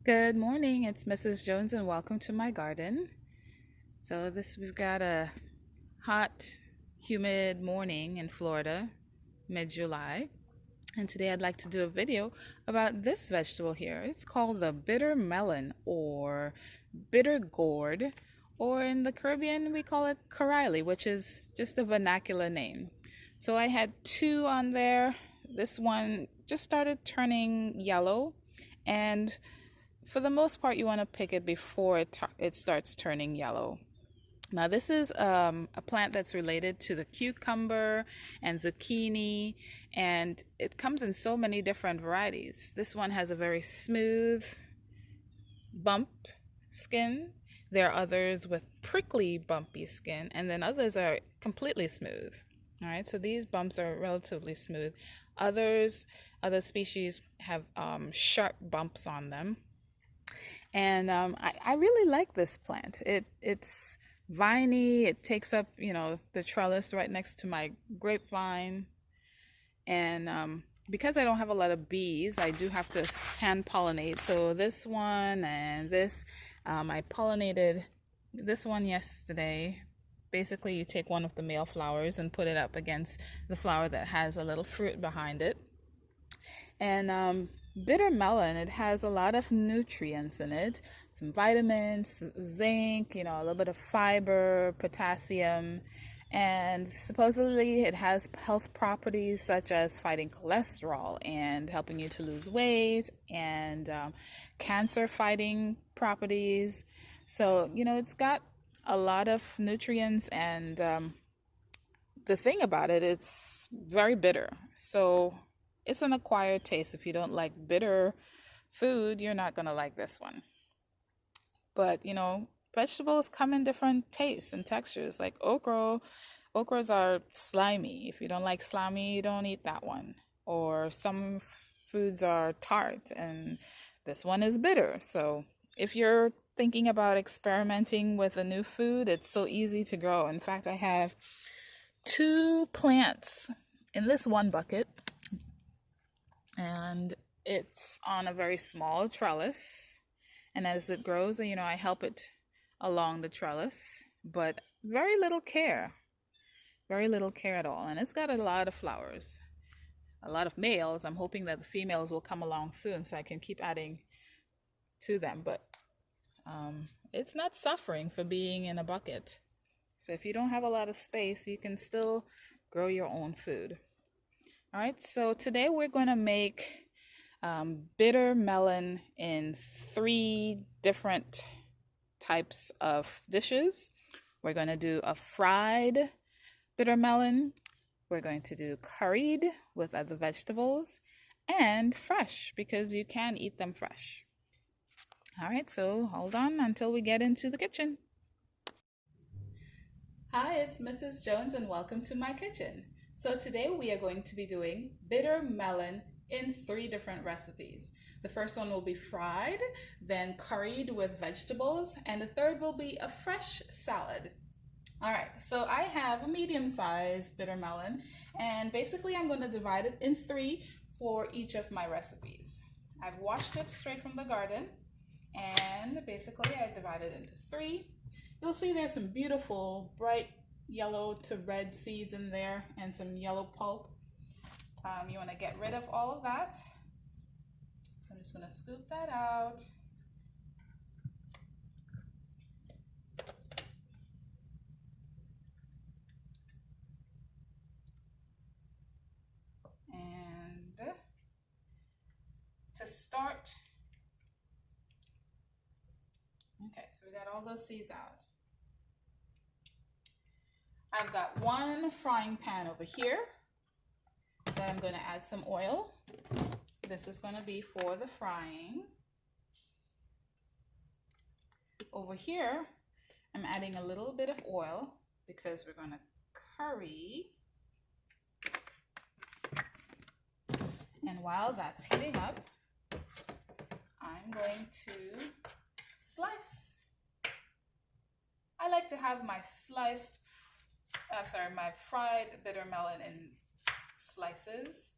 Good morning, it's Mrs. Jones and welcome to my garden. We've got a hot, humid morning in Florida, mid-July. And today I'd like to do a video about this vegetable here. It's called the bitter melon or bitter gourd, or in the Caribbean we call it Karaili, which is just a vernacular name. So I had two on there. This one just started turning yellow, and for the most part, you want to pick it before it starts turning yellow. Now, this is a plant that's related to the cucumber and zucchini, and it comes in so many different varieties. This one has a very smooth bump skin. There are others with prickly, bumpy skin, and then others are completely smooth. All right, so these bumps are relatively smooth. Other species have sharp bumps on them. And I really like this plant. It's viney. It takes up, the trellis right next to my grapevine. And because I don't have a lot of bees, I do have to hand pollinate. So this one and this, I pollinated this one yesterday. Basically, you take one of the male flowers and put it up against the flower that has a little fruit behind it. And bitter melon, it has a lot of nutrients in it, some vitamins, zinc, a little bit of fiber, potassium, and supposedly it has health properties such as fighting cholesterol and helping you to lose weight, and cancer fighting properties. So, it's got a lot of nutrients, and the thing about it, it's very bitter. So it's an acquired taste. If you don't like bitter food, you're not going to like this one. But, vegetables come in different tastes and textures. Like okra, okras are slimy. If you don't like slimy, you don't eat that one. Or some foods are tart, and this one is bitter. So if you're thinking about experimenting with a new food, it's so easy to grow. In fact, I have two plants in this one bucket, and it's on a very small trellis. And as it grows, I help it along the trellis, but very little care at all. And it's got a lot of flowers, a lot of males. I'm hoping that the females will come along soon so I can keep adding to them. But it's not suffering for being in a bucket. So if you don't have a lot of space, you can still grow your own food. All right, so today we're going to make bitter melon in 3 different types of dishes. We're going to do a fried bitter melon. We're going to do curried with other vegetables, and fresh, because you can eat them fresh. All right, so hold on until we get into the kitchen. Hi, it's Mrs. Jones and welcome to my kitchen. So today we are going to be doing bitter melon in 3 different recipes. The first one will be fried, then curried with vegetables, and the third will be a fresh salad. All right, so I have a medium-sized bitter melon, and basically I'm going to divide it in 3 for each of my recipes. I've washed it straight from the garden, and basically I divided it into 3. You'll see there's some beautiful bright yellow to red seeds in there and some yellow pulp. You want to get rid of all of that. So I'm just going to scoop that out. And to start, okay, so we got all those seeds out. I've got one frying pan over here that I'm going to add some oil. This is going to be for the frying. Over here, I'm adding a little bit of oil because we're going to curry. And while that's heating up, I'm going to slice. I like to have my my fried bitter melon in slices.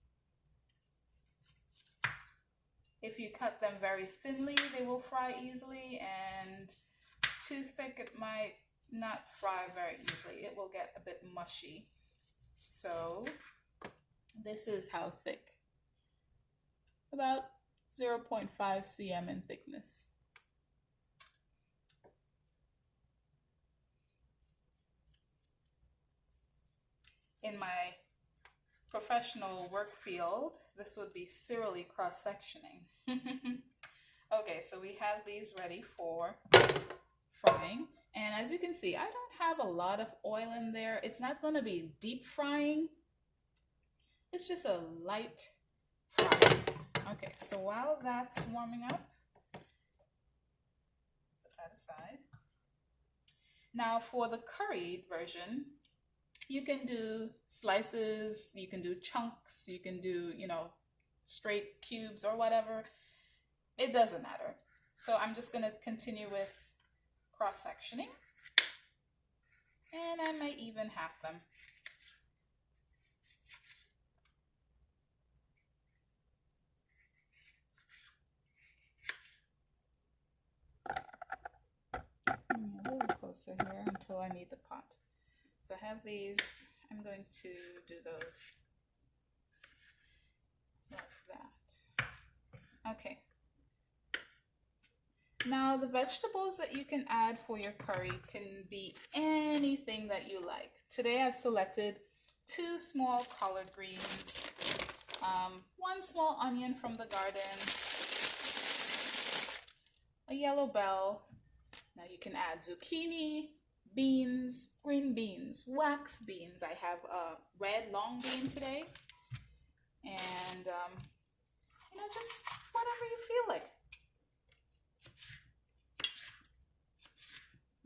If you cut them very thinly, they will fry easily, and too thick, it might not fry very easily. It will get a bit mushy. So this is how thick. About 0.5 cm in thickness. In my professional work field, this would be serially cross-sectioning. Okay, so we have these ready for frying. And as you can see, I don't have a lot of oil in there. It's not going to be deep frying. It's just a light fry. Okay, so while that's warming up, put that aside. Now for the curried version, you can do slices, you can do chunks, you can do, straight cubes or whatever. It doesn't matter. So I'm just going to continue with cross-sectioning. And I might even half them. A little closer here until I need the pot. So I have these. I'm going to do those like that. Okay. Now the vegetables that you can add for your curry can be anything that you like. Today I've selected 2 small collard greens, 1 small onion from the garden, a yellow bell. Now you can add zucchini, beans, green beans, wax beans. I have a red long bean today. And, just whatever you feel like.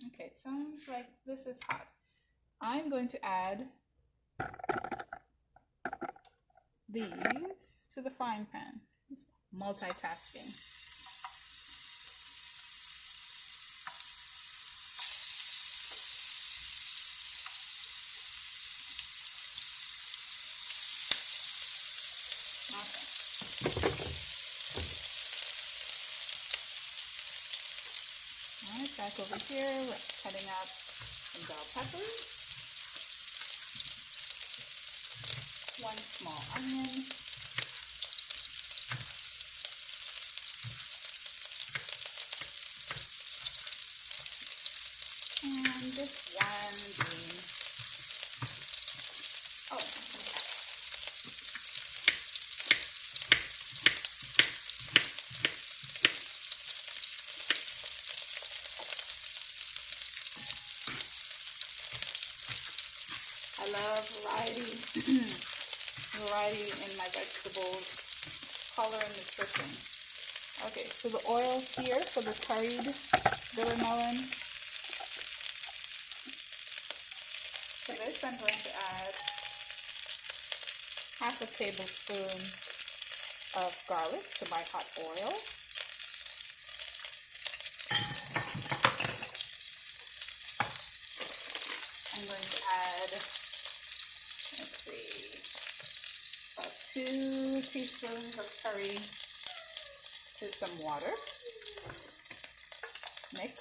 Okay, it sounds like this is hot. I'm going to add these to the frying pan. It's multitasking. Alright, back over here, we're cutting out some bell peppers, 1 small onion, and just 1 bean. Oh, okay. I love variety in my vegetables, color and nutrition. Okay, so the oil here for the curried bitter melon. For this, I'm going to add half a tablespoon of garlic to my hot oil. I'm going to add, let's see, about 2 teaspoons of curry to some water. Mix.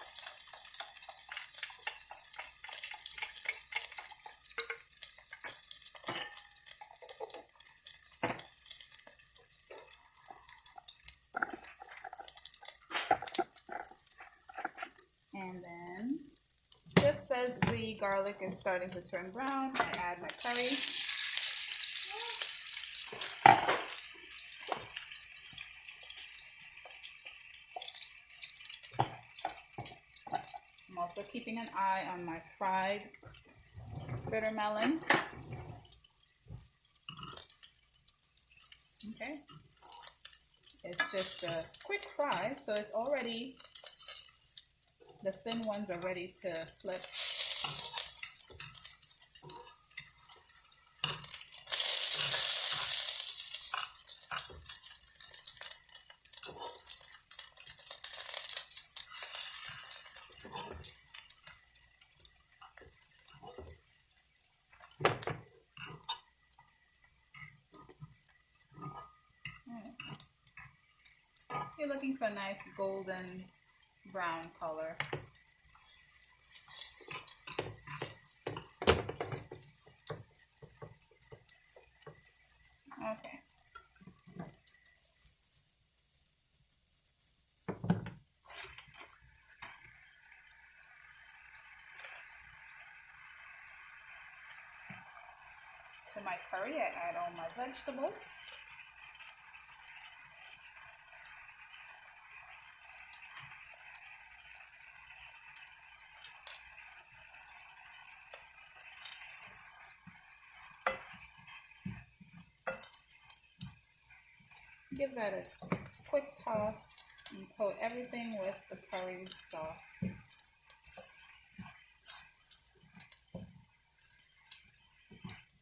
And then, just as the garlic is starting to turn brown, I add my curry. I'm also keeping an eye on my fried bitter melon. Okay. It's just a quick fry, so it's already, the thin ones are ready to flip. looking for a nice golden brown color. Okay. To my curry, I add all my vegetables. Give that a quick toss and coat everything with the curry sauce.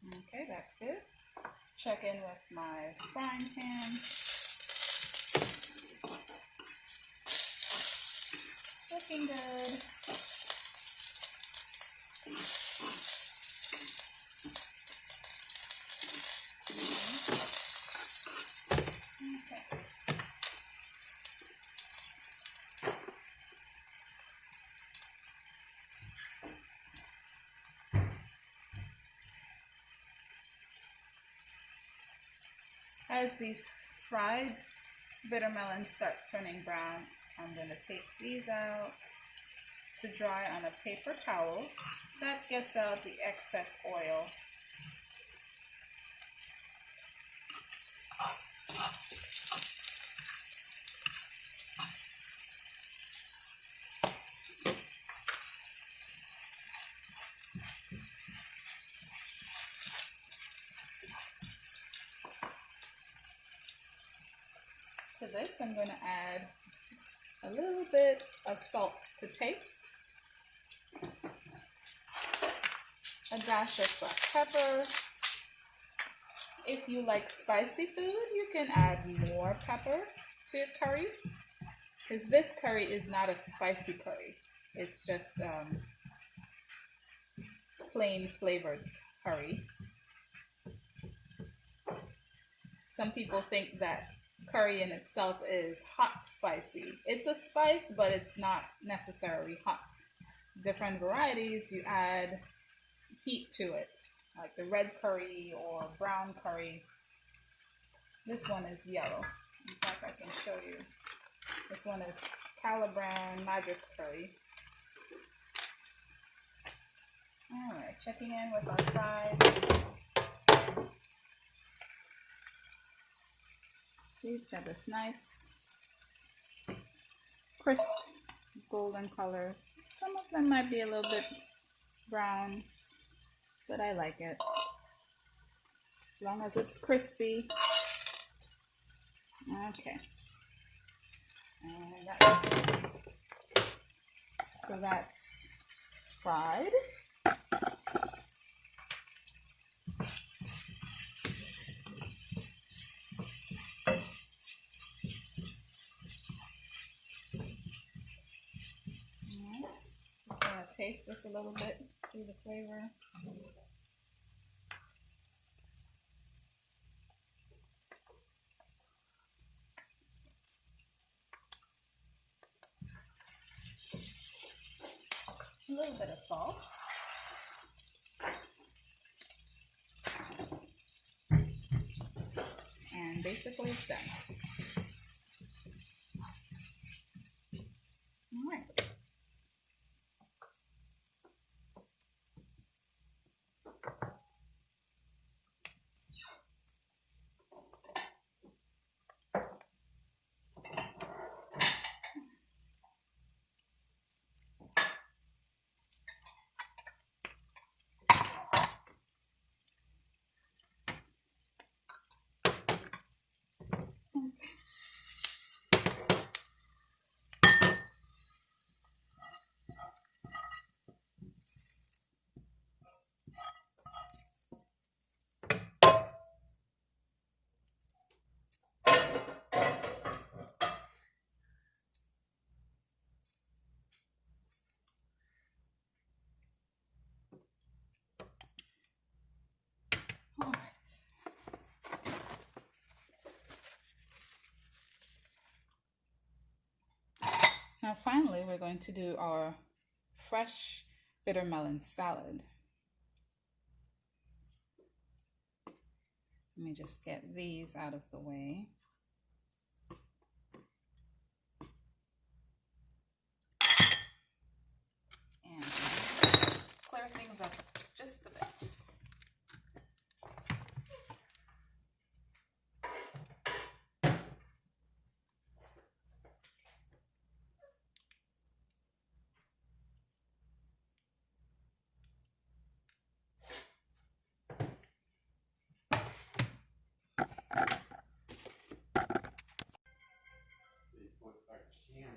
Okay, that's good. Check in with my frying pan. Looking good. Okay. As these fried bitter melons start turning brown, I'm going to take these out to dry on a paper towel. That gets out the excess oil. To this, I'm going to add a little bit of salt to taste, a dash of black pepper. If you like spicy food, you can add more pepper to your curry, because this curry is not a spicy curry. It's just plain flavored curry. Some people think that curry in itself is hot spicy. It's a spice, but it's not necessarily hot. Different varieties, you add heat to it, like the red curry or brown curry. This one is yellow. In fact, I can show you. This one is Cala Brown Madras curry. Alright, checking in with our fries. See, it's got this nice crisp golden color. Some of them might be a little bit brown, but I like it. As long as it's crispy. Okay. And that's fried. Just gonna taste this a little bit, see the flavor. A little bit of salt. And basically it's done. All right. Now finally, we're going to do our fresh bitter melon salad. Let me just get these out of the way. And clear things up just a bit.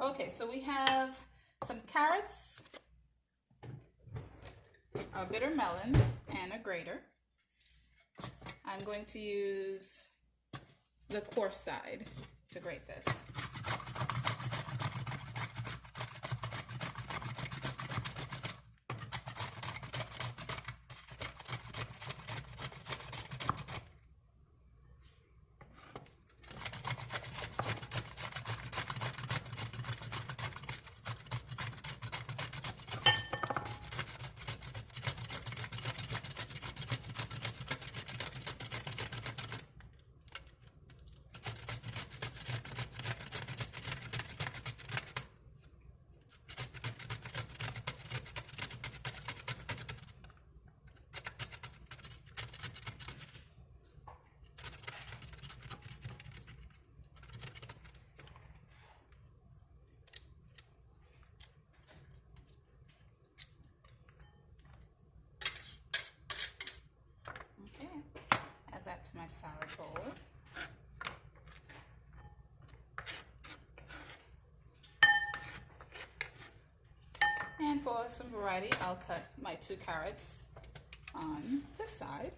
Okay, so we have some carrots, a bitter melon, and a grater. I'm going to use the coarse side to grate this. To my salad bowl. And for some variety, I'll cut my 2 carrots on this side.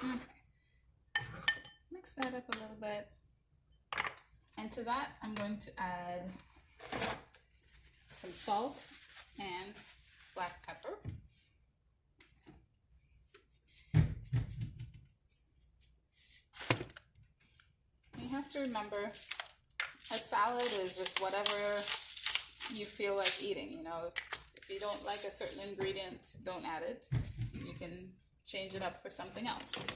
Okay. Mix that up a little bit. And to that, I'm going to add some salt and black pepper. You have to remember, a salad is just whatever you feel like eating. You know, if you don't like a certain ingredient, don't add it. You can change it up for something else.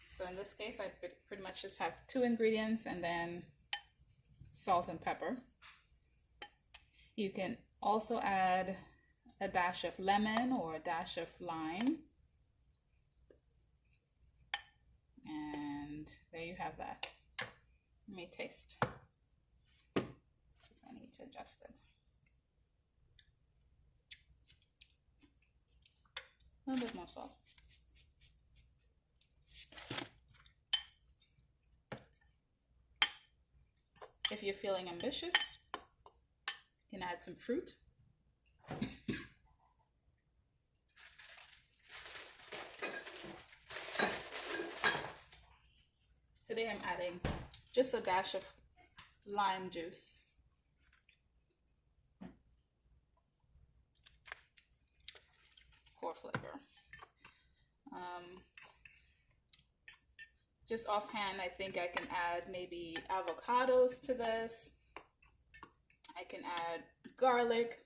So in this case, I pretty much just have 2 ingredients and then salt and pepper. You can also add a dash of lemon or a dash of lime. And there you have that. Let me taste. See if I need to adjust it. A little bit more salt. If you're feeling ambitious, you can add some fruit. Today I'm adding just a dash of lime juice. For flavor. Just offhand, I think I can add maybe avocados to this. I can add garlic.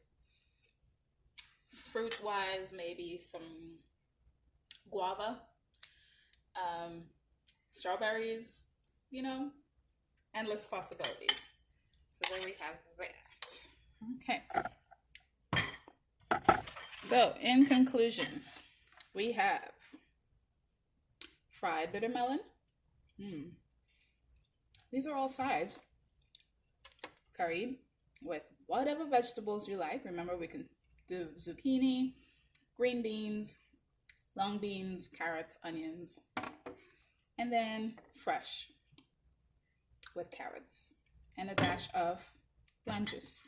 Fruit-wise, maybe some guava, strawberries, you know, endless possibilities. So there we have that. Okay. So in conclusion, we have fried bitter melon. These are all sides, curried with whatever vegetables you like. Remember, we can do zucchini, green beans, long beans, carrots, onions, and then fresh with carrots and a dash of lime juice.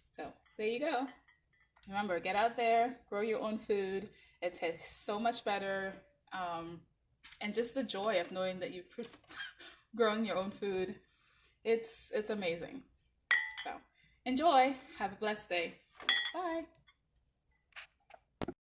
So there you go. Remember, get out there, grow your own food. It tastes so much better. And just the joy of knowing that you've grown your own food, it's amazing. So enjoy. Have a blessed day. Bye.